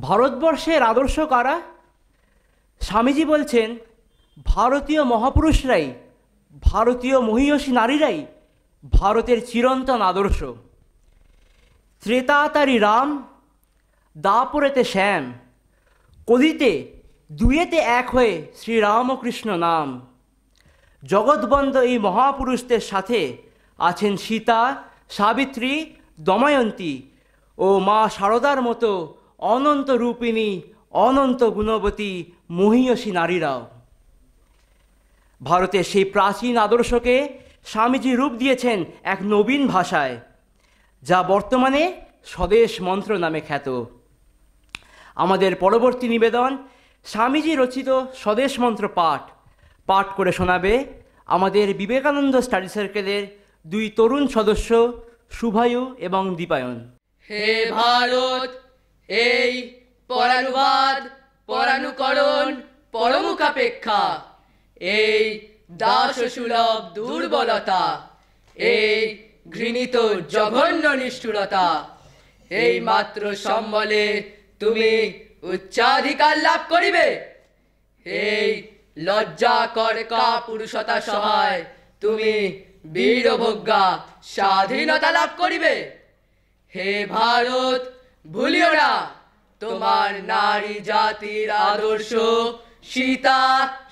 ভারতবর্ষের আদর্শ কারা? স্বামীজি বলছেন, ভারতীয় মহাপুরুষরাই, ভারতীয় মহীয়সী নারীরাই ভারতের চিরন্তন আদর্শ। ত্রেতাতারি রাম, দাপরেতে শ্যাম, কলিতে দুয়েতে এক হয়ে শ্রীরামকৃষ্ণ নাম। জগৎবন্ধ এই মহাপুরুষদের সাথে আছেন সীতা, সাবিত্রী, দময়ন্তী ও মা শারদার মতো অনন্ত রূপিণী, অনন্ত গুণবতী মহীয়সী নারীরাও। ভারতের সেই প্রাচীন আদর্শকে স্বামীজি রূপ দিয়েছেন এক নবীন ভাষায়, যা বর্তমানে স্বদেশ মন্ত্র নামে খ্যাত। আমাদের পরবর্তী নিবেদন স্বামীজি রচিত স্বদেশ মন্ত্র পাঠ করে শোনাবে আমাদের বিবেকানন্দ স্টাডি সার্কেলের দুই তরুণ সদস্য শুভায়ু এবং দীপায়ন। হে ভারত, এই পরানুবাদ, পরানুকরণ, পরমুখাপেক্ষা, এই দাসসুলভ দুর্বলতা, এই ঘৃণিত জঘন্য নিষ্ঠুরতা, এই মাত্র সম্বলে তুমি উচ্চাধিকার লাভ করিবে। এই লজ্জাকর কাপুরুষতা সহায় তুমি বীরভোগ্যা স্বাধীনতা লাভ করিবে। হে ভারত, ভুলিও না তোমার নারী জাতির আদর্শ সীতা,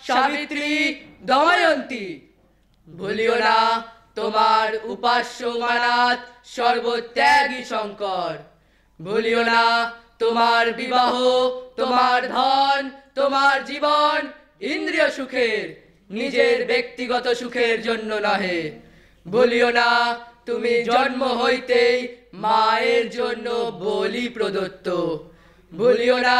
সাবিত্রী, দময়ন্তী। ভুলিও না তোমার উপাস্য উমানাথ সর্বত্যাগী শঙ্কর। ভুলিও না তোমার বিবাহ, তোমার ধন, তোমার জীবন ইন্দ্রিয় সুখের, নিজের ব্যক্তিগত সুখের জন্য নহে। ভুলিও না তুমি জন্ম হইতেই মায়ের জন্য বলি প্রদত্ত। ভুলিও না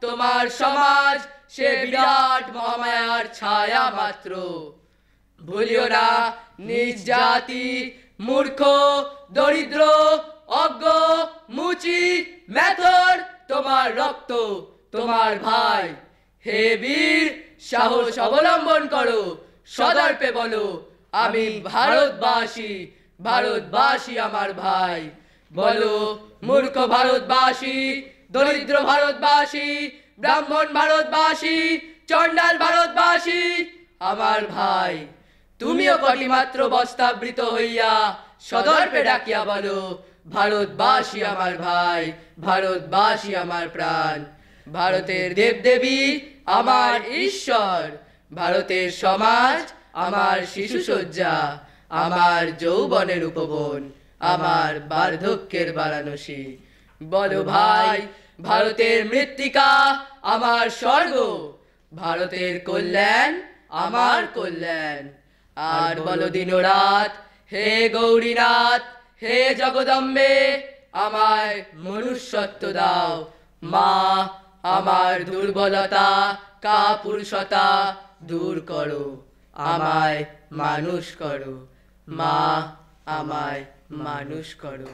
তোমার সমাজ সে বিরাট মহামায়ার ছায়া মাত্র। ভুলিও না নিজ জাতি, মূর্খ, দরিদ্র, অজ্ঞ, মুচি, মেথর তোমার রক্ত, তোমার ভাই। হে বীর, সাহস অবলম্বন করো, সদর্পে বলো আমি ভারতবাসী, ভারতবাসী আমার ভাই। বলো মূর্খ ভারতবাসী, দরিদ্র ভারতবাসী, ব্রাহ্মণ ভারতবাসী, চণ্ডাল ভারতবাসী আমার ভাই। তুমিও কটি মাত্র বস্তাবৃত হইয়া সদর্পে ডাকিয়া বলো ভারতবাসী আমার ভাই, ভারতবাসী আমার প্রাণ। ভারতের দেবদেবী আমার ঈশ্বর, ভারতের সমাজ আমার শিশুসজ্জা, আমার যৌবনের উপবন, আমার বার্ধক্যের বারাণসী। বলো ভাই, ভারতের মৃত্তিকা আমার স্বর্গ, ভারতের কল্যাণ আমার কল্যাণ। আর বলো দিনরাত, হে গৌরীনাথ, হে জগদম্বে, আমায় মনুষ্যত্ব দাও। মা, আমার দুর্বলতা, কাপুরুষতা দূর করো, আমায় মানুষ করো। মা, আমায় মানুষ করো।